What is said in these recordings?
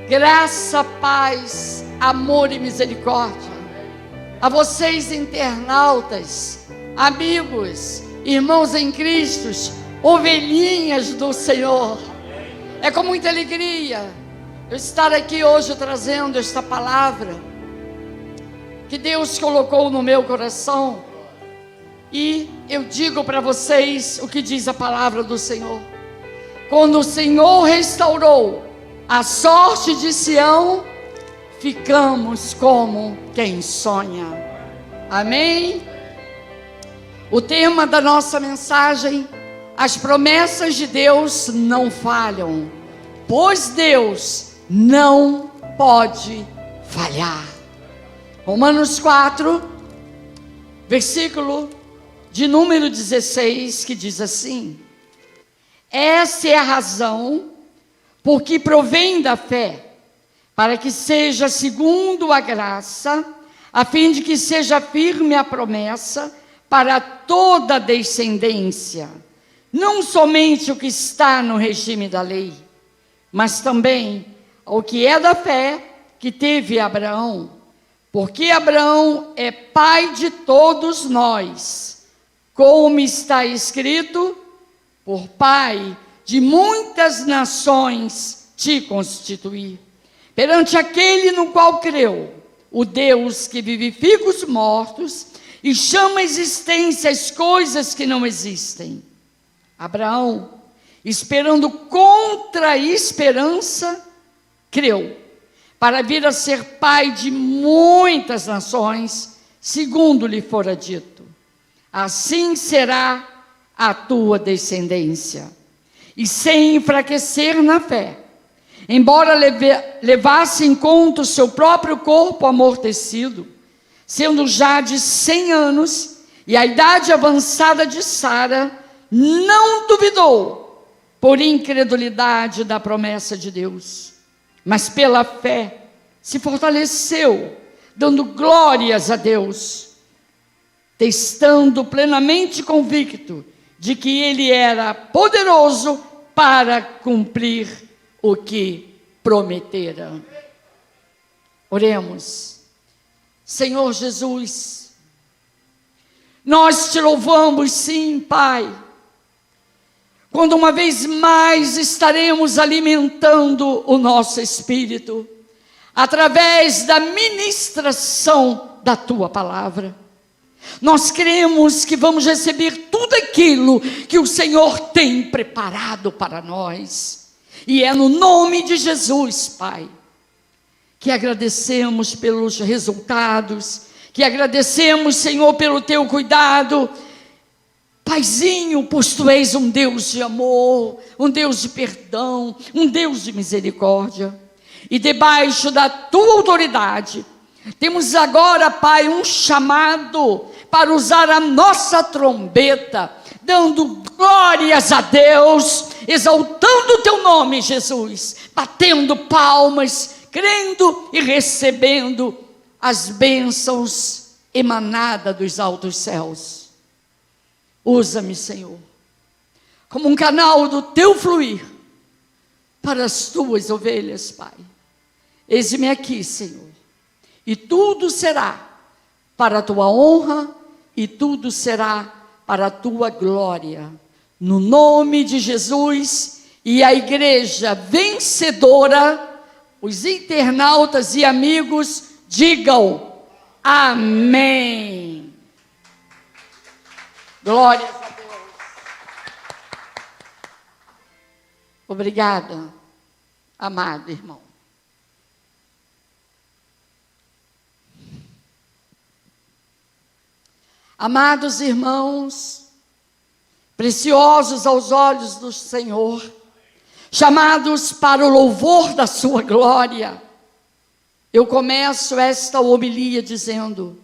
Graça, paz, amor e misericórdia a vocês, internautas, amigos, irmãos em Cristo, ovelhinhas do Senhor. É com muita alegria eu estar aqui hoje trazendo esta palavra que Deus colocou no meu coração, e eu digo para vocês o que diz a palavra do Senhor. Quando o Senhor restaurou a sorte de Sião, ficamos como quem sonha. Amém? O tema da nossa mensagem: as promessas de Deus não falham, pois Deus não pode falhar. Romanos 4, versículo de número 16, que diz assim: essa é a razão porque provém da fé, para que seja segundo a graça, a fim de que seja firme a promessa para toda a descendência, não somente o que está no regime da lei, mas também o que é da fé que teve Abraão, porque Abraão é pai de todos nós, como está escrito: por pai de muitas nações te constituí, perante aquele no qual creu, o Deus que vivifica os mortos e chama à existência as coisas que não existem. Abraão, esperando contra a esperança, creu, para vir a ser pai de muitas nações, segundo lhe fora dito: assim será a tua descendência. E sem enfraquecer na fé, embora levasse em conta o seu próprio corpo amortecido, sendo já de 100 anos, e a idade avançada de Sara, não duvidou, por incredulidade, da promessa de Deus, mas pela fé se fortaleceu, dando glórias a Deus, estando plenamente convicto de que Ele era poderoso para cumprir o que prometera. Oremos. Senhor Jesus, nós te louvamos, sim, Pai, quando uma vez mais estaremos alimentando o nosso espírito, através da ministração da Tua palavra. Nós cremos que vamos receber tudo aquilo que o Senhor tem preparado para nós, e é no nome de Jesus, Pai, que agradecemos pelos resultados, que agradecemos, Senhor, pelo Teu cuidado. Paizinho, pois Tu és um Deus de amor, um Deus de perdão, um Deus de misericórdia, e debaixo da Tua autoridade, temos agora, Pai, um chamado para usar a nossa trombeta, dando glórias a Deus, exaltando o Teu nome, Jesus, batendo palmas, crendo e recebendo as bênçãos emanadas dos altos céus. Usa-me, Senhor, como um canal do Teu fluir para as Tuas ovelhas, Pai. Eis-me aqui, Senhor, e tudo será para a Tua honra e tudo será para a Tua glória, no nome de Jesus. E a igreja vencedora, os internautas e amigos, digam amém. Glórias a Deus. Obrigada, amado irmão. Amados irmãos, preciosos aos olhos do Senhor, chamados para o louvor da sua glória, eu começo esta homilia dizendo: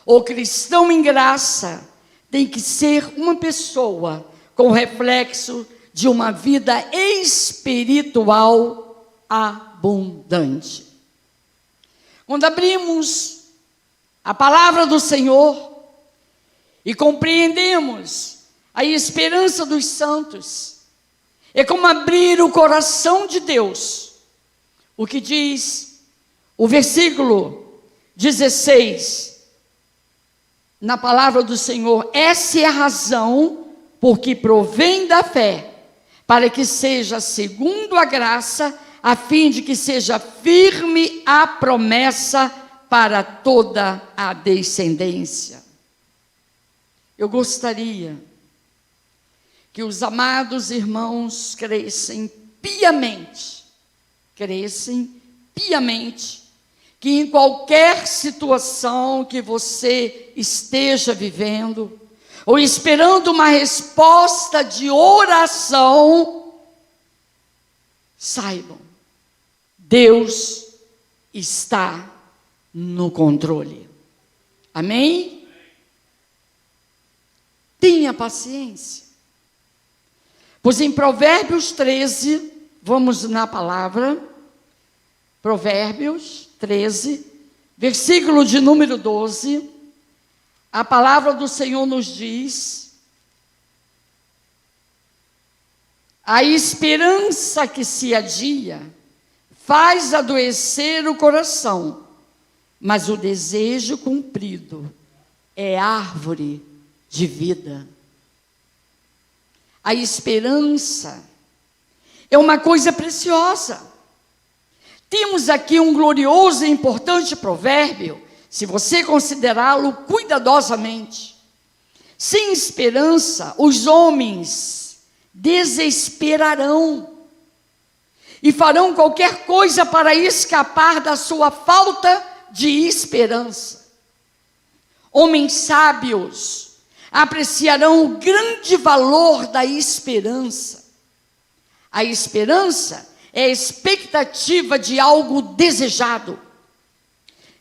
o cristão em graça tem que ser uma pessoa com reflexo de uma vida espiritual abundante. Quando abrimos a palavra do Senhor e compreendemos a esperança dos santos, é como abrir o coração de Deus, o que diz o versículo 16, na palavra do Senhor: essa é a razão por que provém da fé, para que seja segundo a graça, a fim de que seja firme a promessa para toda a descendência. Eu gostaria que os amados irmãos crescem piamente, que em qualquer situação que você esteja vivendo, ou esperando uma resposta de oração, saibam, Deus está no controle. Amém? Tenha paciência. Pois em Provérbios 13, vamos na palavra, Provérbios 13, versículo de número 12, a palavra do Senhor nos diz: a esperança que se adia faz adoecer o coração, mas o desejo cumprido é árvore de vida. A esperança é uma coisa preciosa. Temos aqui um glorioso e importante provérbio, se você considerá-lo cuidadosamente. Sem esperança, os homens desesperarão e farão qualquer coisa para escapar da sua falta de esperança. Homens sábios apreciarão o grande valor da esperança. A esperança é a expectativa de algo desejado.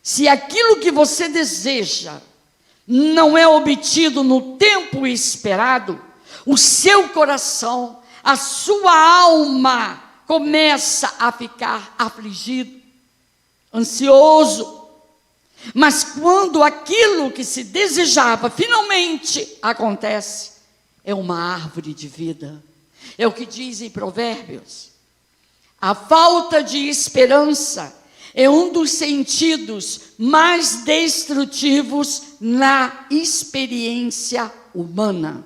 Se aquilo que você deseja não é obtido no tempo esperado, o seu coração, a sua alma começa a ficar afligido, ansioso. Mas quando aquilo que se desejava finalmente acontece, é uma árvore de vida. É o que diz em Provérbios. A falta de esperança é um dos sentidos mais destrutivos na experiência humana.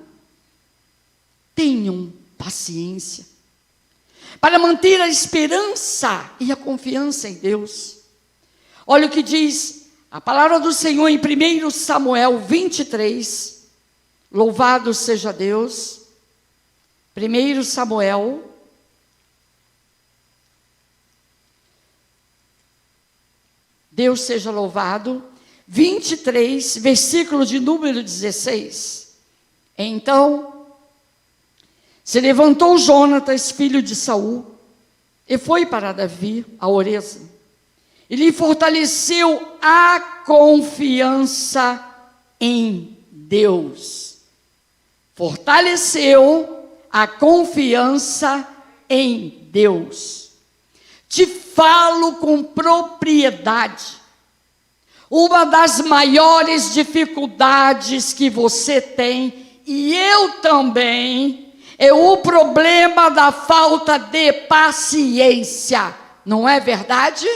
Tenham paciência para manter a esperança e a confiança em Deus. Olha o que diz a palavra do Senhor em 1 Samuel 23, louvado seja Deus. 1 Samuel, Deus seja louvado, 23, versículo de número 16. Então, se levantou Jonatas, filho de Saul, e foi para Davi, a Oreza. E lhe fortaleceu a confiança em Deus. Fortaleceu a confiança em Deus. Te falo com propriedade. Uma das maiores dificuldades que você tem, e eu também, é o problema da falta de paciência. Não é verdade?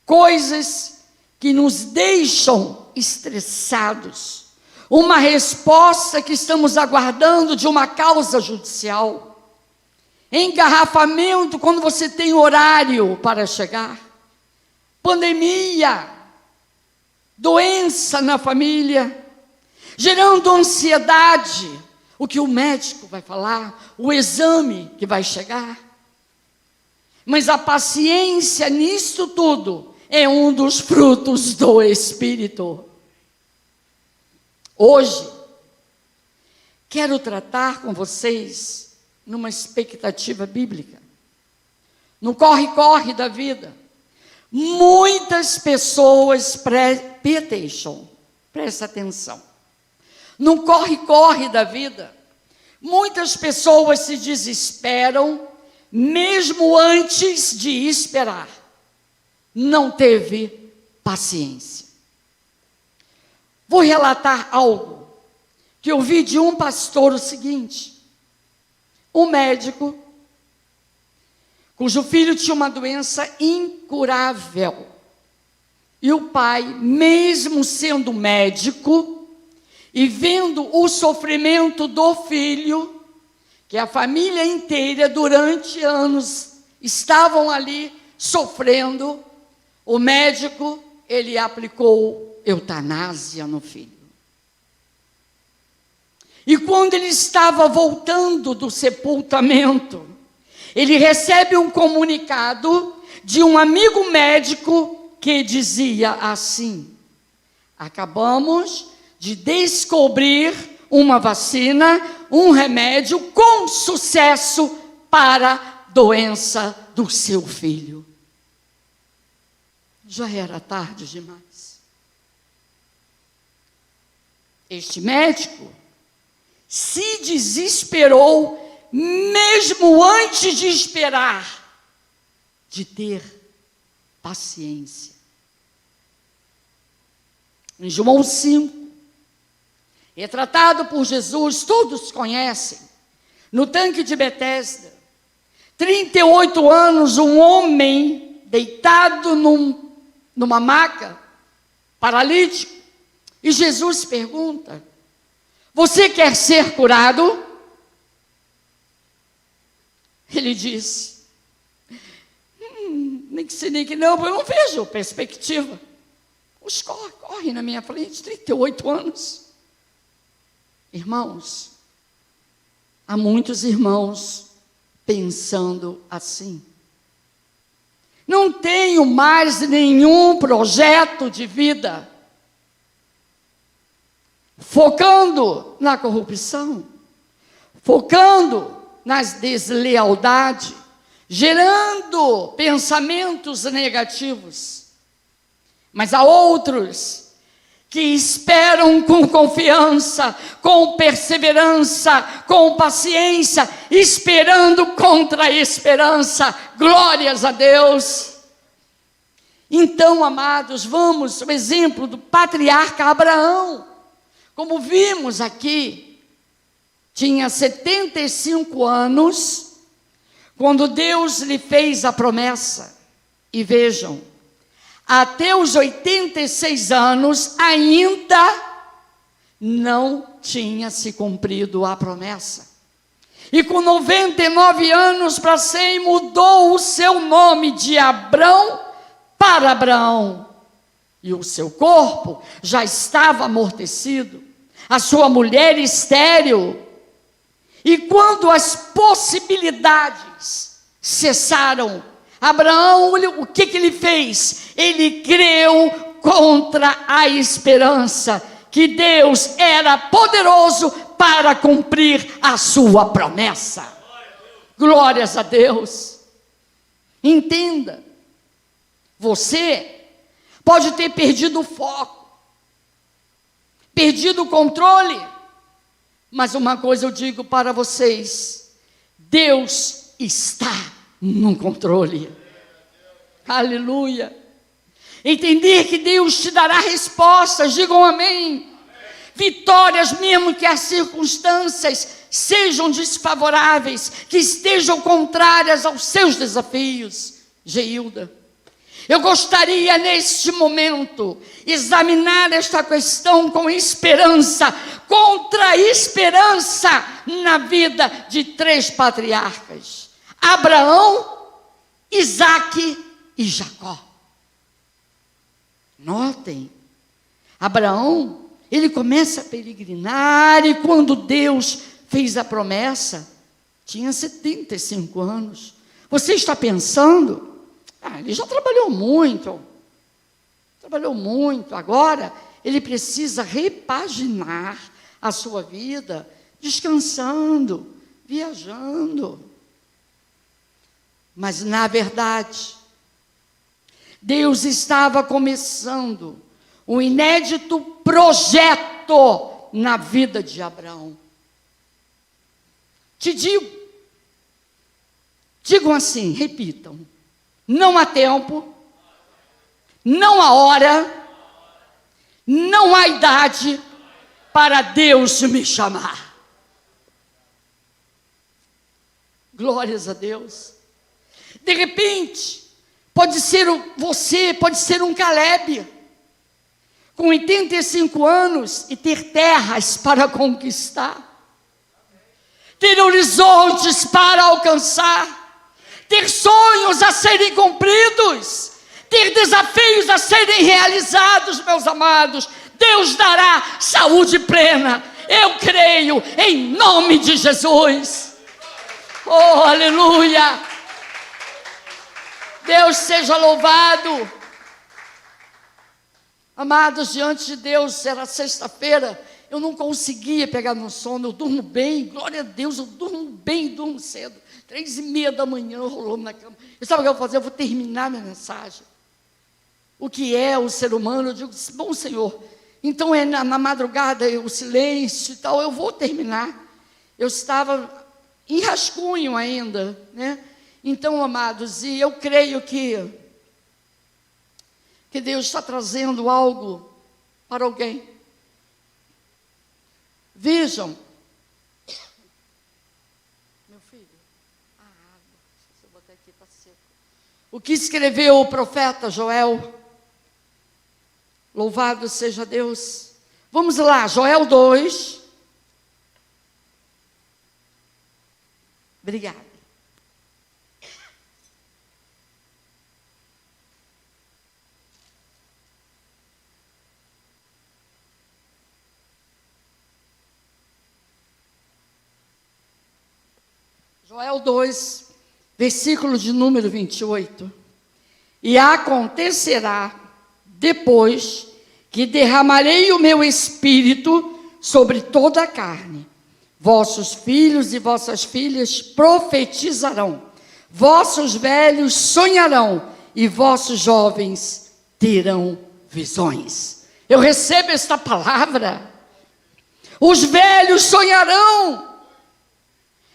Coisas que nos deixam estressados. Uma resposta que estamos aguardando de uma causa judicial. Engarrafamento quando você tem horário para chegar. Pandemia. Doença na família. Gerando ansiedade. O que o médico vai falar. O exame que vai chegar. Mas a paciência nisso tudo é um dos frutos do Espírito. Hoje, quero tratar com vocês numa expectativa bíblica. No corre-corre da vida, muitas pessoas presta atenção. No corre-corre da vida, muitas pessoas se desesperam, mesmo antes de esperar. Não teve paciência. Vou relatar algo que eu vi de um pastor o seguinte: um médico cujo filho tinha uma doença incurável. E o pai, mesmo sendo médico e vendo o sofrimento do filho, que a família inteira durante anos estavam ali sofrendo, o médico, ele aplicou eutanásia no filho. E quando ele estava voltando do sepultamento, ele recebe um comunicado de um amigo médico que dizia assim: acabamos de descobrir uma vacina, um remédio com sucesso para a doença do seu filho. Já era tarde demais. Este médico se desesperou, mesmo antes de esperar, de ter paciência. Em João 5, retratado por Jesus, todos conhecem, no tanque de Betesda, 38 anos, um homem deitado numa maca, paralítico, e Jesus pergunta: você quer ser curado? Ele disse: nem que sim, nem que não, eu não vejo perspectiva. Corre na minha frente, 38 anos. Irmãos, há muitos irmãos pensando assim. Não tenho mais nenhum projeto de vida, focando na corrupção, focando nas deslealdades, gerando pensamentos negativos. Mas há outros que esperam com confiança, com perseverança, com paciência, esperando contra a esperança. Glórias a Deus. Então, amados, vamos ao exemplo do patriarca Abraão. Como vimos aqui, tinha 75 anos quando Deus lhe fez a promessa. E vejam, até os 86 anos ainda não tinha se cumprido a promessa. E com 99 anos para 100 mudou o seu nome de Abrão para Abraão. E o seu corpo já estava amortecido, a sua mulher estéril. E quando as possibilidades cessaram, Abraão, o que ele fez? Ele creu contra a esperança, que Deus era poderoso para cumprir a sua promessa. Glórias a Deus. Entenda, você pode ter perdido o foco, perdido o controle, mas uma coisa eu digo para vocês: Deus está no controle. Aleluia. Entender que Deus te dará respostas, digam amém. Vitórias, mesmo que as circunstâncias sejam desfavoráveis, que estejam contrárias aos seus desafios. Geilda, eu gostaria neste momento examinar esta questão com esperança, contra esperança, na vida de 3 patriarcas: Abraão, Isaque e Jacó. Notem, Abraão, ele começa a peregrinar, e quando Deus fez a promessa, tinha 75 anos. Você está pensando, ele já trabalhou muito, agora ele precisa repaginar a sua vida, descansando, viajando. Mas na verdade, Deus estava começando um inédito projeto na vida de Abraão. Digam assim, repitam: não há tempo, não há hora, não há idade para Deus me chamar. Glórias a Deus. De repente, pode ser você, pode ser um Caleb, com 85 anos e ter terras para conquistar, ter horizontes para alcançar, ter sonhos a serem cumpridos, ter desafios a serem realizados, meus amados. Deus dará saúde plena, eu creio, em nome de Jesus. Oh, aleluia! Deus seja louvado. Amados, diante de Deus, era sexta-feira, eu não conseguia pegar no sono, eu durmo bem, glória a Deus, eu durmo bem, durmo cedo, 3:30 da manhã, eu rolando na cama. E sabe o que eu vou fazer? Eu vou terminar minha mensagem. O que é o ser humano? Eu digo, bom Senhor, então é na madrugada, o silêncio e tal, eu vou terminar. Eu estava em rascunho ainda, né? Então, amados, e eu creio que Deus está trazendo algo para alguém. Vejam, meu filho, a água, se eu botar aqui está seco. O que escreveu o profeta Joel? Louvado seja Deus. Vamos lá, Joel 2. Obrigada. Joel 2, versículo de número 28. E acontecerá depois que derramarei o meu espírito sobre toda a carne. Vossos filhos e vossas filhas profetizarão, vossos velhos sonharão e vossos jovens terão visões. Eu recebo esta palavra. Os velhos sonharão.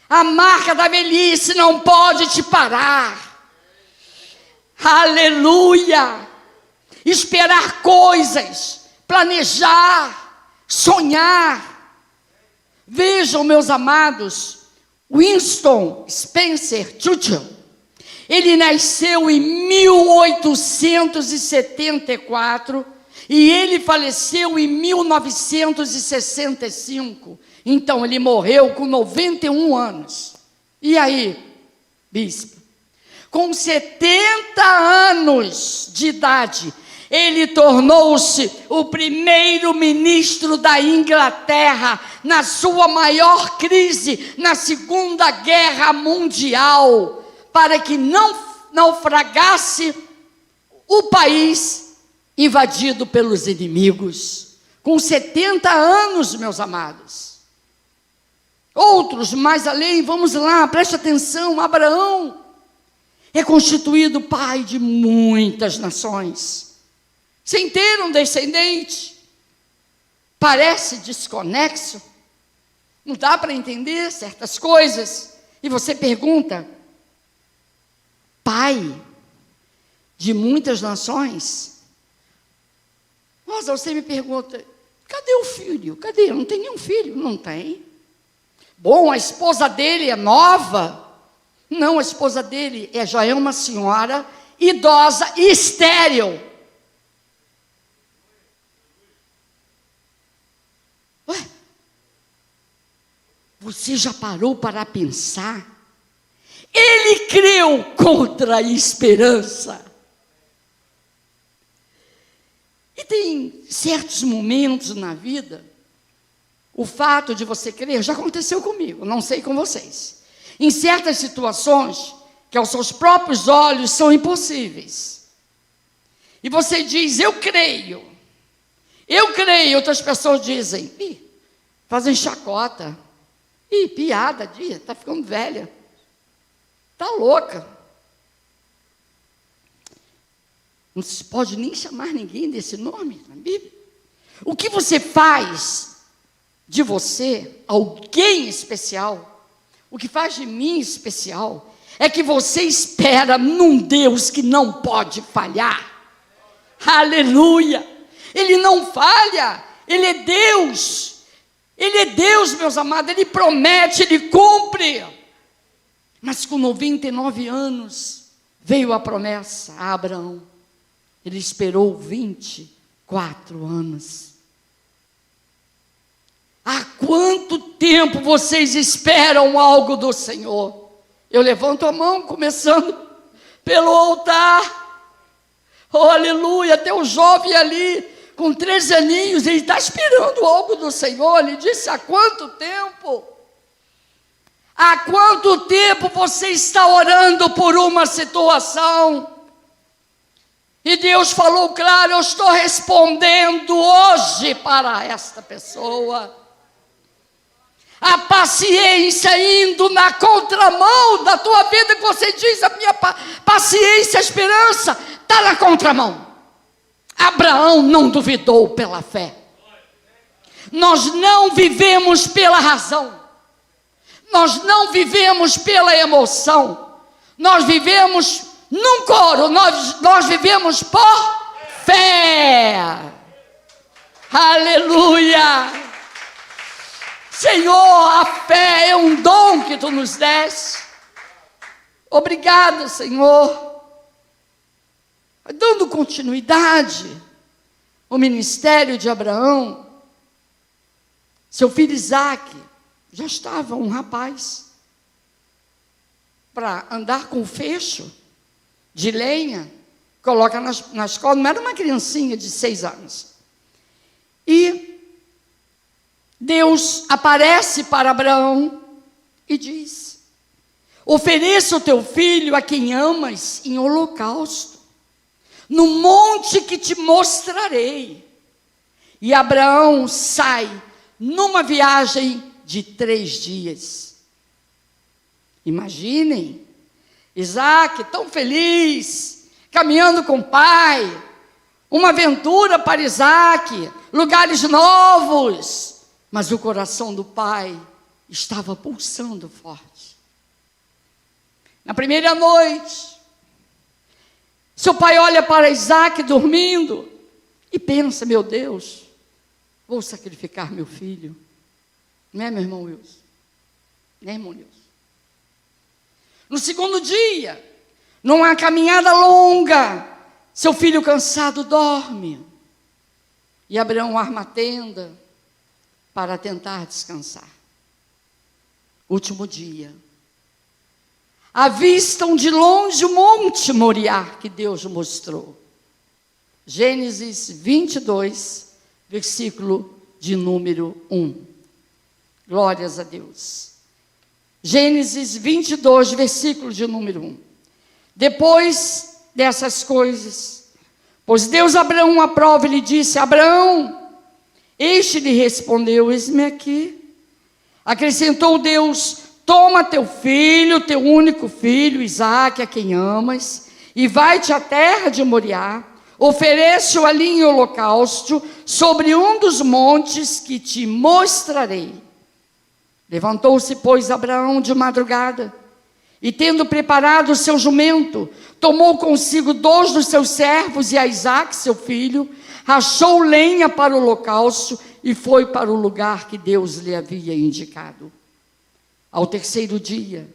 A marca da velhice não pode te parar. Aleluia! Esperar coisas, planejar, sonhar. Vejam, meus amados, Winston Spencer Churchill, ele nasceu em 1874 e ele faleceu em 1965. Então, ele morreu com 91 anos. E aí, bispo? Com 70 anos de idade, ele tornou-se o primeiro ministro da Inglaterra na sua maior crise, na Segunda Guerra Mundial, para que não naufragasse o país invadido pelos inimigos. Com 70 anos, meus amados. Outros mais além, vamos lá, preste atenção, Abraão é constituído pai de muitas nações, sem ter um descendente. Parece desconexo, não dá para entender certas coisas, e você pergunta, pai de muitas nações? Nossa, você me pergunta, cadê o filho? Cadê? Não tem nenhum filho? Não tem. Bom, a esposa dele é nova? Não, a esposa dele já é uma senhora idosa e estéril. Ué? Você já parou para pensar? Ele creu contra a esperança. E tem certos momentos na vida, o fato de você crer, já aconteceu comigo, não sei com vocês. Em certas situações, que aos seus próprios olhos são impossíveis. E você diz, eu creio. Eu creio, outras pessoas dizem, fazem chacota. Piada, está ficando velha. Está louca. Não se pode nem chamar ninguém desse nome na Bíblia. O que você faz de você, alguém especial, o que faz de mim especial, é que você espera num Deus que não pode falhar. Aleluia! Ele não falha, Ele é Deus. Ele é Deus, meus amados, Ele promete, Ele cumpre. Mas com 99 anos, veio a promessa a Abraão. Ele esperou 24 anos. Há quanto tempo vocês esperam algo do Senhor? Eu levanto a mão, começando pelo altar. Oh, aleluia, até o jovem ali, com 13 aninhos, ele está esperando algo do Senhor. Ele disse, há quanto tempo? Há quanto tempo você está orando por uma situação? E Deus falou claro, eu estou respondendo hoje para esta pessoa. A paciência indo na contramão da tua vida, que você diz, a minha paciência, a esperança, está na contramão. Abraão não duvidou pela fé. Nós não vivemos pela razão. Nós não vivemos pela emoção. Nós vivemos num coro, nós vivemos por fé. Aleluia. Senhor, a fé é um dom que Tu nos deste. Obrigado, Senhor. Dando continuidade ao ministério de Abraão, seu filho Isaque já estava um rapaz para andar com fecho de lenha, coloca na escola, não era uma criancinha de 6 anos. E Deus aparece para Abraão e diz, ofereça o teu filho a quem amas em holocausto, no monte que te mostrarei. E Abraão sai numa viagem de 3 dias. Imaginem, Isaque tão feliz, caminhando com o pai, uma aventura para Isaque, lugares novos, mas o coração do pai estava pulsando forte. Na primeira noite, seu pai olha para Isaque dormindo e pensa, meu Deus, vou sacrificar meu filho. Não é, meu irmão Wilson? Não é, irmão Wilson? No segundo dia, numa caminhada longa, seu filho cansado dorme. E Abraão arma a tenda para tentar descansar. Último dia. Avistam de longe o monte Moriá que Deus mostrou. Gênesis 22, versículo de número 1. Glórias a Deus. Gênesis 22, versículo de número 1. Depois dessas coisas, pois Deus Abraão à prova e lhe disse, Abraão, este lhe respondeu, eis-me aqui. Acrescentou Deus, toma teu filho, teu único filho, Isaque, a quem amas, e vai-te à terra de Moriá, oferece-o ali em holocausto, sobre um dos montes que te mostrarei. Levantou-se, pois, Abraão de madrugada, e tendo preparado o seu jumento, tomou consigo 2 dos seus servos e a Isaque, seu filho, rachou lenha para o holocausto e foi para o lugar que Deus lhe havia indicado. Ao terceiro dia,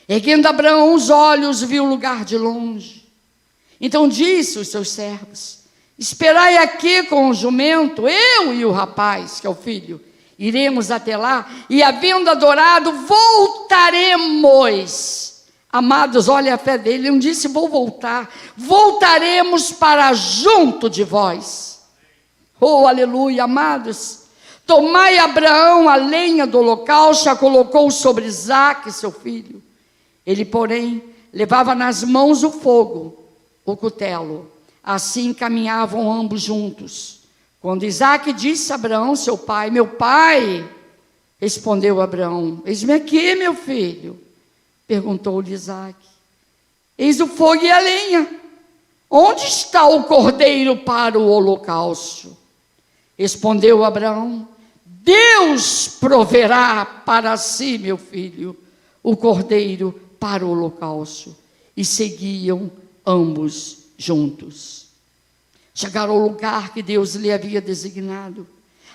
erguendo Abraão os olhos, viu o lugar de longe. Então disse aos seus servos, esperai aqui com o jumento, eu e o rapaz, que é o filho, iremos até lá, e havendo adorado, voltaremos. Amados, olha a fé dele, ele não disse vou voltar, voltaremos para junto de vós. Oh, aleluia, amados. Tomai Abraão a lenha do holocausto, a colocou sobre Isaque, seu filho. Ele, porém, levava nas mãos o fogo, o cutelo. Assim caminhavam ambos juntos. Quando Isaque disse a Abraão, seu pai, meu pai, respondeu Abraão, eis-me aqui, meu filho. Perguntou-lhe Isaque, eis o fogo e a lenha, onde está o cordeiro para o holocausto? Respondeu Abraão, Deus proverá para si, meu filho, o cordeiro para o holocausto. E seguiam ambos juntos. Chegaram ao lugar que Deus lhe havia designado.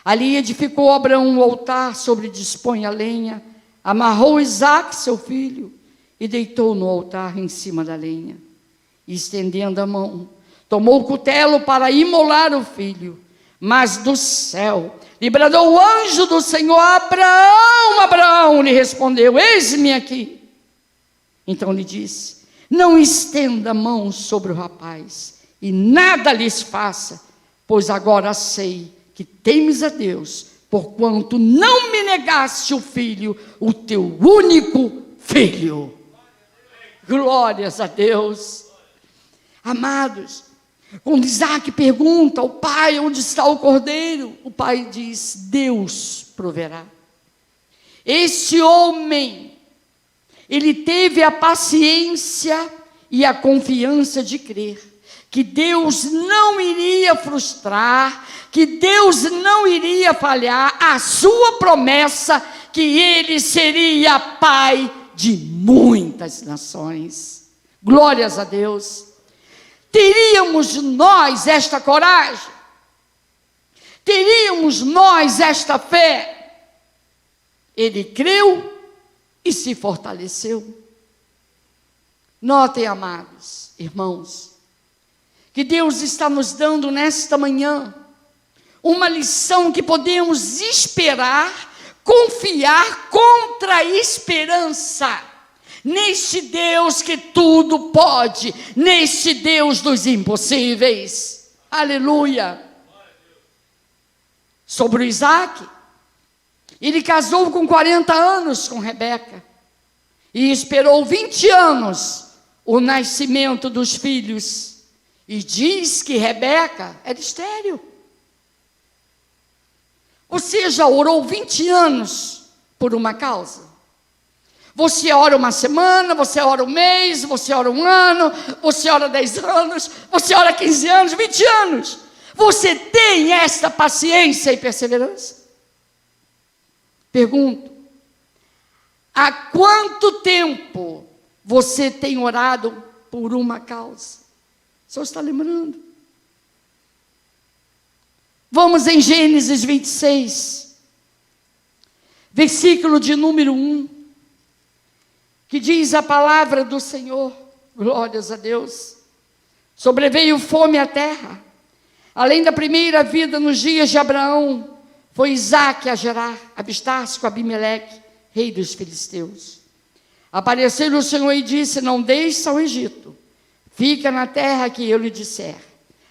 Ali edificou Abraão um altar sobre dispõe a lenha, amarrou Isaque, seu filho, e deitou no altar em cima da lenha. E estendendo a mão, tomou o cutelo para imolar o filho. Mas do céu lhe bradou o anjo do Senhor: Abraão, Abraão, lhe respondeu: eis-me aqui. Então lhe disse: não estenda a mão sobre o rapaz, e nada lhes faça, pois agora sei que temes a Deus, porquanto não me negaste o filho, o teu único filho. Glórias a Deus. Amados, quando Isaac pergunta ao pai: onde está o cordeiro? O pai diz: Deus proverá. Este homem, ele teve a paciência e a confiança de crer que Deus não iria frustrar, que Deus não iria falhar a sua promessa, que ele seria pai de muitas nações. Glórias a Deus. Teríamos nós esta coragem? Teríamos nós esta fé? Ele creu e se fortaleceu. Notem, amados irmãos, que Deus está nos dando nesta manhã uma lição que podemos esperar, confiar contra a esperança. Neste Deus que tudo pode, neste Deus dos impossíveis. Aleluia. Sobre o Isaac, ele casou com 40 anos com Rebeca e esperou 20 anos o nascimento dos filhos, e diz que Rebeca era estéril. Você já orou 20 anos por uma causa? Você ora uma semana, você ora um mês, você ora um ano, você ora 10 anos, você ora 15 anos, 20 anos. Você tem esta paciência e perseverança? Pergunto: há quanto tempo você tem orado por uma causa? O senhor está lembrando? Vamos em Gênesis 26, versículo de número 1. Que diz a palavra do Senhor, glórias a Deus: sobreveio fome à terra, além da primeira vida nos dias de Abraão, foi Isaque a Gerar, avistar-se com Abimeleque, rei dos filisteus. Apareceu-lhe o Senhor e disse: não deixes ao Egito, fica na terra que eu lhe disser,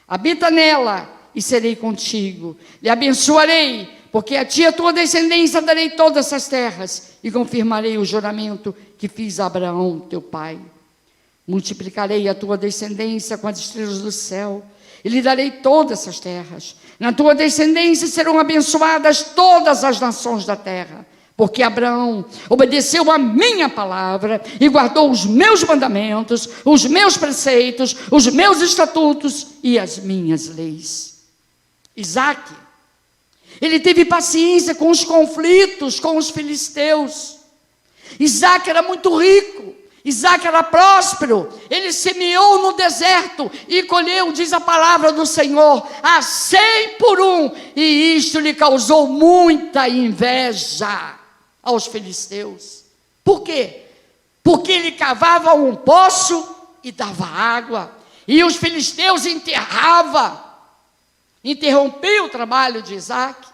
habita nela e serei contigo, lhe abençoarei, porque a ti e a tua descendência darei todas essas terras, e confirmarei o juramento que fiz a Abraão, teu pai. Multiplicarei a tua descendência com as estrelas do céu, e lhe darei todas essas terras. Na tua descendência serão abençoadas todas as nações da terra, porque Abraão obedeceu a minha palavra e guardou os meus mandamentos, os meus preceitos, os meus estatutos e as minhas leis. Isaque, ele teve paciência com os conflitos com os filisteus. Isaque era muito rico, Isaque era próspero, ele semeou no deserto e colheu, diz a palavra do Senhor, a 100 por 1, e isto lhe causou muita inveja aos filisteus. Por quê? Porque ele cavava um poço e dava água, e os filisteus interrompiam o trabalho de Isaque.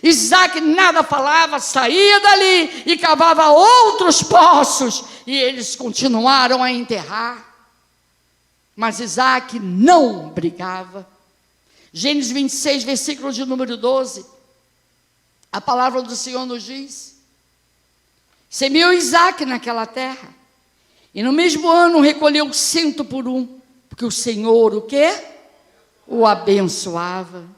Isaque nada falava, saía dali e cavava outros poços, e eles continuaram a enterrar. Mas Isaque não brigava. Gênesis 26, versículo de número 12, a palavra do Senhor nos diz: semeou Isaque naquela terra, e no mesmo ano recolheu 100 por 1, porque o Senhor, o quê? O abençoava.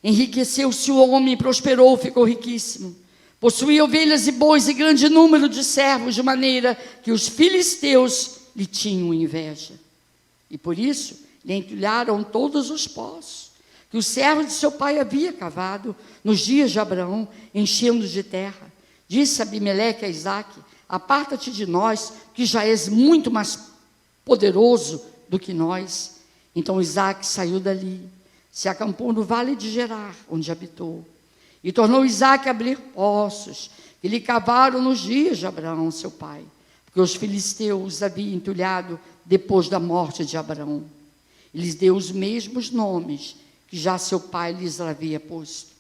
Enriqueceu-se o homem, prosperou, ficou riquíssimo. Possuía ovelhas e bois e grande número de servos, de maneira que os filisteus lhe tinham inveja. E por isso lhe entulharam todos os poços que o servo de seu pai havia cavado nos dias de Abraão, enchendo de terra. Disse Abimeleque a Isaque: aparta-te de nós, que já és muito mais poderoso do que nós. Então Isaque saiu dali, se acampou no vale de Gerar, onde habitou. E tornou Isaque a abrir poços, que lhe cavaram nos dias de Abraão, seu pai. Porque que os filisteus haviam entulhado depois da morte de Abraão. E lhes deu os mesmos nomes que já seu pai lhes havia posto.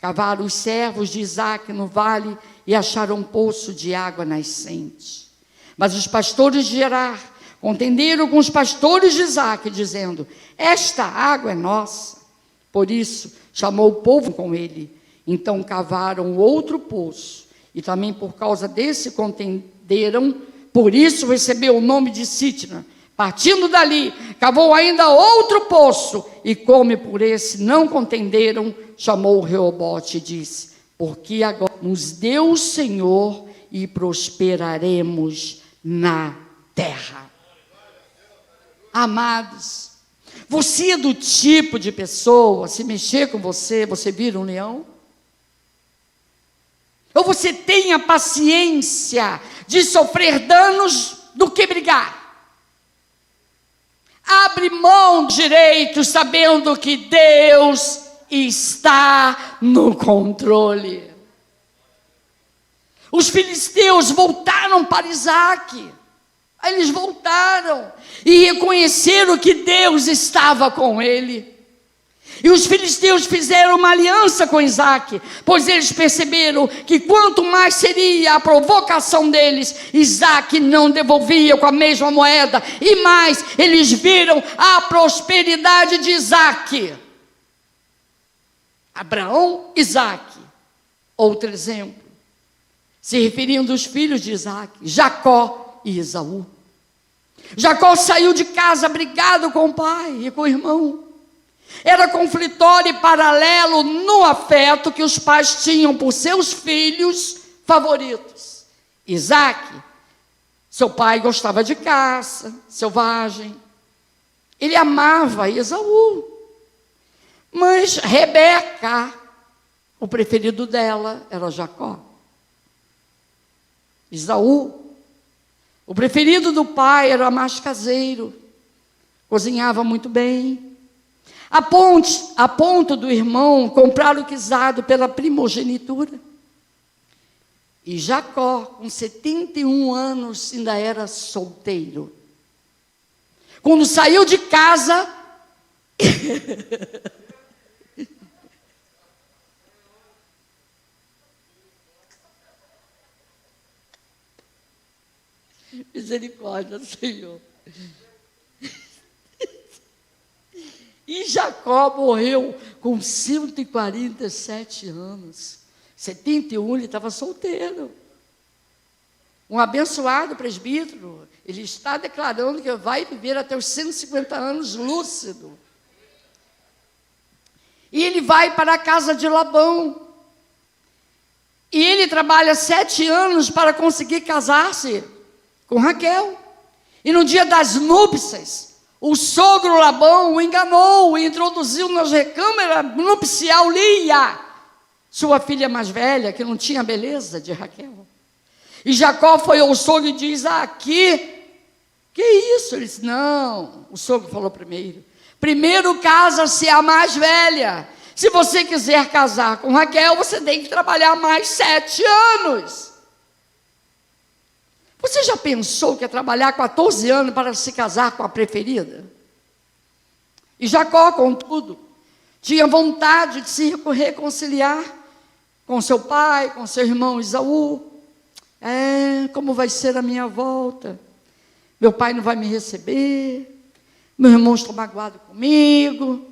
Cavaram os servos de Isaque no vale e acharam um poço de água nascente. Mas os pastores de Gerar contenderam com os pastores de Isaque, dizendo: esta água é nossa. Por isso chamou o povo com ele. Então cavaram outro poço, e também por causa desse contenderam, por isso recebeu o nome de Sitna. Partindo dali, cavou ainda outro poço, e como por esse não contenderam, chamou Reobote e disse: porque agora nos deu o Senhor e prosperaremos na terra. Amados, você é do tipo de pessoa, se mexer com você, você vira um leão? Ou você tem a paciência de sofrer danos do que brigar? Abre mão dos direitos, sabendo que Deus está no controle. Os filisteus voltaram para Isaque. Eles voltaram e reconheceram que Deus estava com ele. E os filisteus fizeram uma aliança com Isaque, pois eles perceberam que quanto mais seria a provocação deles, Isaque não devolvia com a mesma moeda, e mais, eles viram a prosperidade de Isaque. Abraão, Isaque. Outro exemplo, se referindo aos filhos de Isaque, Jacó e Esaú. Jacó saiu de casa brigado com o pai e com o irmão. Era conflitório e paralelo no afeto que os pais tinham por seus filhos favoritos. Isaque, seu pai gostava de caça, selvagem. Ele amava Esaú. Mas Rebeca, o preferido dela era Jacó. Esaú, o preferido do pai, era mais caseiro, cozinhava muito bem. A ponto do irmão comprar o guisado pela primogenitura. E Jacó, com 71 anos, ainda era solteiro. Quando saiu de casa, misericórdia, Senhor. E Jacó morreu com 147 anos. 71 ele estava solteiro. Um abençoado presbítero, ele está declarando que vai viver até os 150 anos lúcido. E ele vai para a casa de Labão. E ele trabalha 7 anos para conseguir casar-se com Raquel. E no dia das núpcias, o sogro Labão o enganou e introduziu na recâmara nupcial Lia, sua filha mais velha, que não tinha a beleza de Raquel. E Jacó foi ao sogro e diz: aqui, que isso? Ele disse: não, o sogro falou primeiro casa-se a mais velha. Se você quiser casar com Raquel, você tem que trabalhar mais 7 anos. Você já pensou que ia trabalhar 14 anos para se casar com a preferida? E Jacó, contudo, tinha vontade de se reconciliar com seu pai, com seu irmão Esaú. Como vai ser a minha volta? Meu pai não vai me receber, meu irmão está magoado comigo.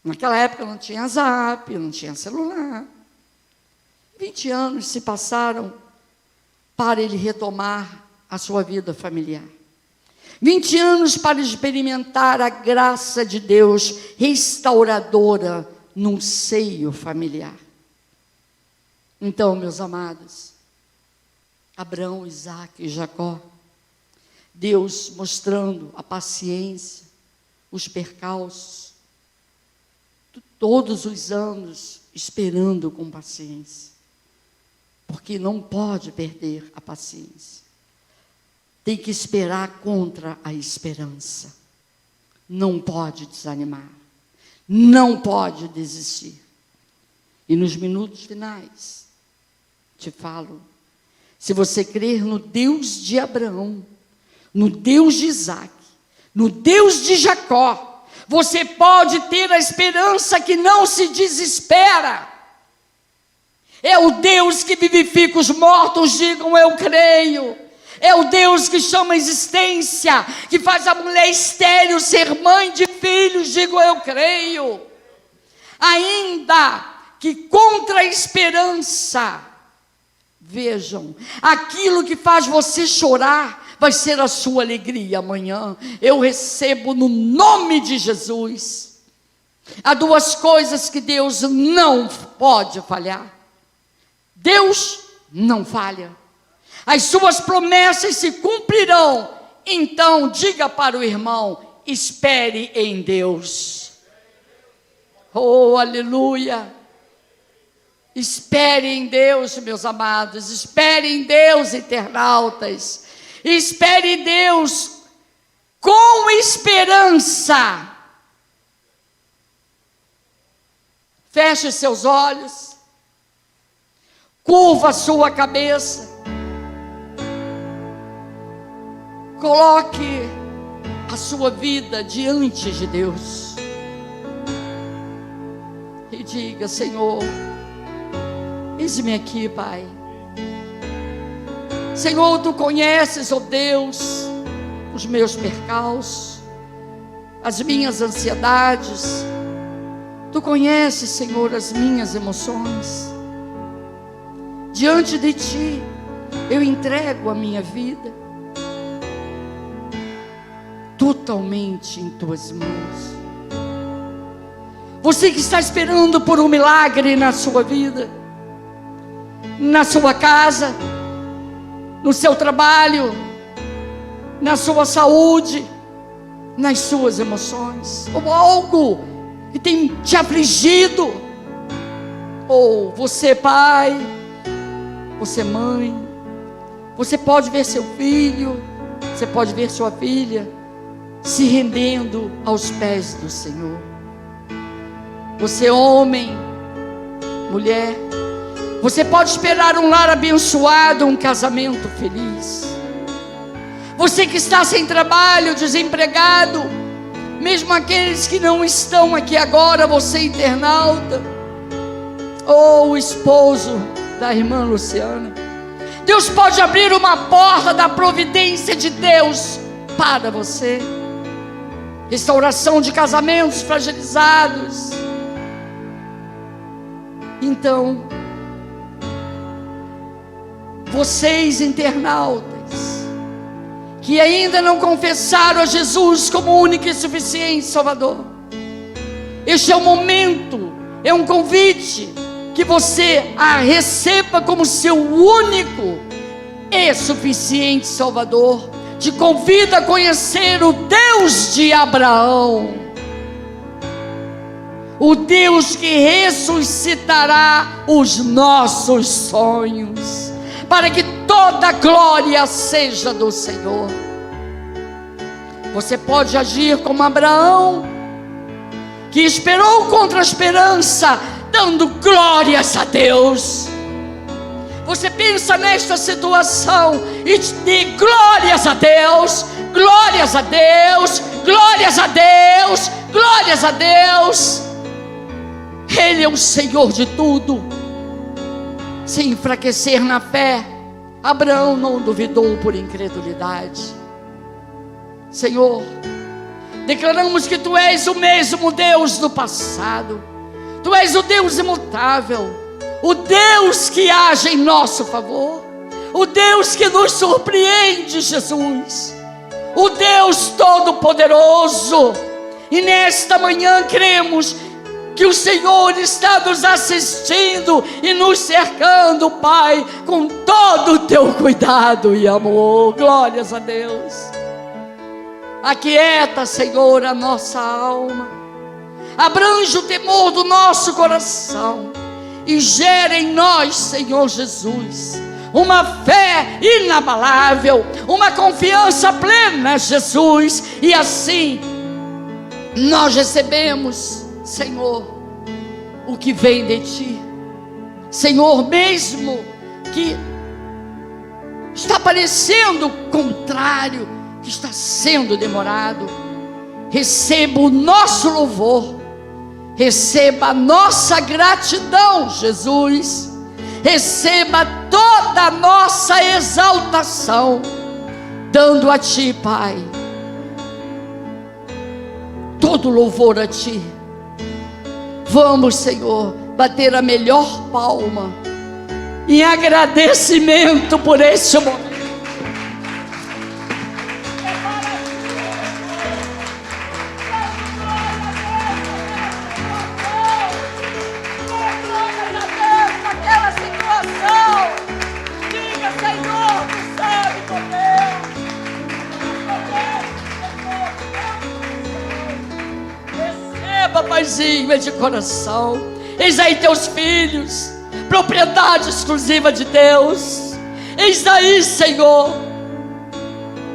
Naquela época não tinha zap, não tinha celular. 20 anos se passaram para ele retomar a sua vida familiar. 20 anos para experimentar a graça de Deus restauradora num seio familiar. Então, meus amados, Abraão, Isaque e Jacó, Deus mostrando a paciência, os percalços, todos os anos esperando com paciência, porque não pode perder a paciência. Tem que esperar contra a esperança. Não pode desanimar. Não pode desistir. E nos minutos finais, te falo, Se você crer no Deus de Abraão, no Deus de Isaac, no Deus de Jacó, você pode ter a esperança que não se desespera. É o Deus que vivifica os mortos, digam eu creio. É o Deus que chama a existência, que faz a mulher estéril ser mãe de filhos, digo eu creio. Ainda que contra a esperança, vejam, aquilo que faz você chorar vai ser a sua alegria amanhã. Eu recebo no nome de Jesus. Há duas coisas que Deus não pode falhar. Deus não falha. As suas promessas se cumprirão. Então diga para o irmão: espere em Deus. Oh, aleluia. Espere em Deus, meus amados. Espere em Deus, internautas. Espere em Deus com esperança. Feche seus olhos. Curva a sua cabeça. Coloque a sua vida diante de Deus. E diga: Senhor, eis-me aqui, Pai. Senhor, Tu conheces, ó Deus, os meus percalços, as minhas ansiedades. Tu conheces, Senhor, as minhas emoções. Diante de Ti, eu entrego a minha vida totalmente em Tuas mãos. Você que está esperando por um milagre na sua vida, na sua casa, no seu trabalho, na sua saúde, nas suas emoções, ou algo que tem te afligido, ou você pai, você mãe, você pode ver seu filho, você pode ver sua filha se rendendo aos pés do Senhor. Você homem, mulher, você pode esperar um lar abençoado, um casamento feliz. Você que está sem trabalho, desempregado, mesmo aqueles que não estão aqui agora, você internauta, ou o esposo da irmã Luciana, Deus pode abrir uma porta da providência de Deus para você. Restauração de casamentos fragilizados. Então, vocês internautas que ainda não confessaram a Jesus como único e suficiente Salvador, este é o momento, é um convite que você a receba como seu único e suficiente Salvador. Te convido a conhecer o Deus de Abraão, o Deus que ressuscitará os nossos sonhos, para que toda a glória seja do Senhor. Você pode agir como Abraão, que esperou contra a esperança, dando glórias a Deus. Você pensa nesta situação e dê glórias a Deus, glórias a Deus, glórias a Deus, glórias a Deus. Ele é o Senhor de tudo. Sem enfraquecer na fé, Abraão não duvidou por incredulidade. Senhor, declaramos que Tu és o mesmo Deus do passado. Tu és o Deus imutável, o Deus que age em nosso favor, o Deus que nos surpreende, Jesus, o Deus Todo-Poderoso. E nesta manhã cremos que o Senhor está nos assistindo e nos cercando, Pai, com todo o Teu cuidado e amor. Glórias a Deus. Aquieta, Senhor, a nossa alma, abrange o temor do nosso coração e gera em nós, Senhor Jesus, uma fé inabalável, uma confiança plena, Jesus. E assim nós recebemos, Senhor, o que vem de Ti. Senhor, mesmo que está parecendo contrário, que está sendo demorado, receba o nosso louvor, receba a nossa gratidão, Jesus, receba toda a nossa exaltação, dando a Ti, Pai, todo louvor a Ti. Vamos, Senhor, bater a melhor palma em agradecimento por este momento. Aquela situação, diga, Senhor, Tu sabe como receba, Paizinho, é de coração. Eis aí Teus filhos, propriedade exclusiva de Deus. Eis aí, Senhor,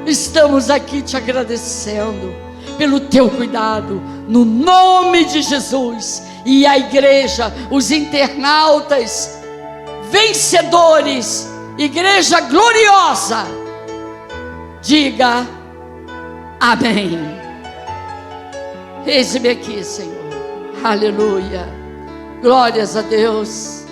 estamos aqui Te agradecendo pelo Teu cuidado, no nome de Jesus. E a igreja, os internautas vencedores, igreja gloriosa, diga amém. Eis-me aqui, Senhor, aleluia, glórias a Deus.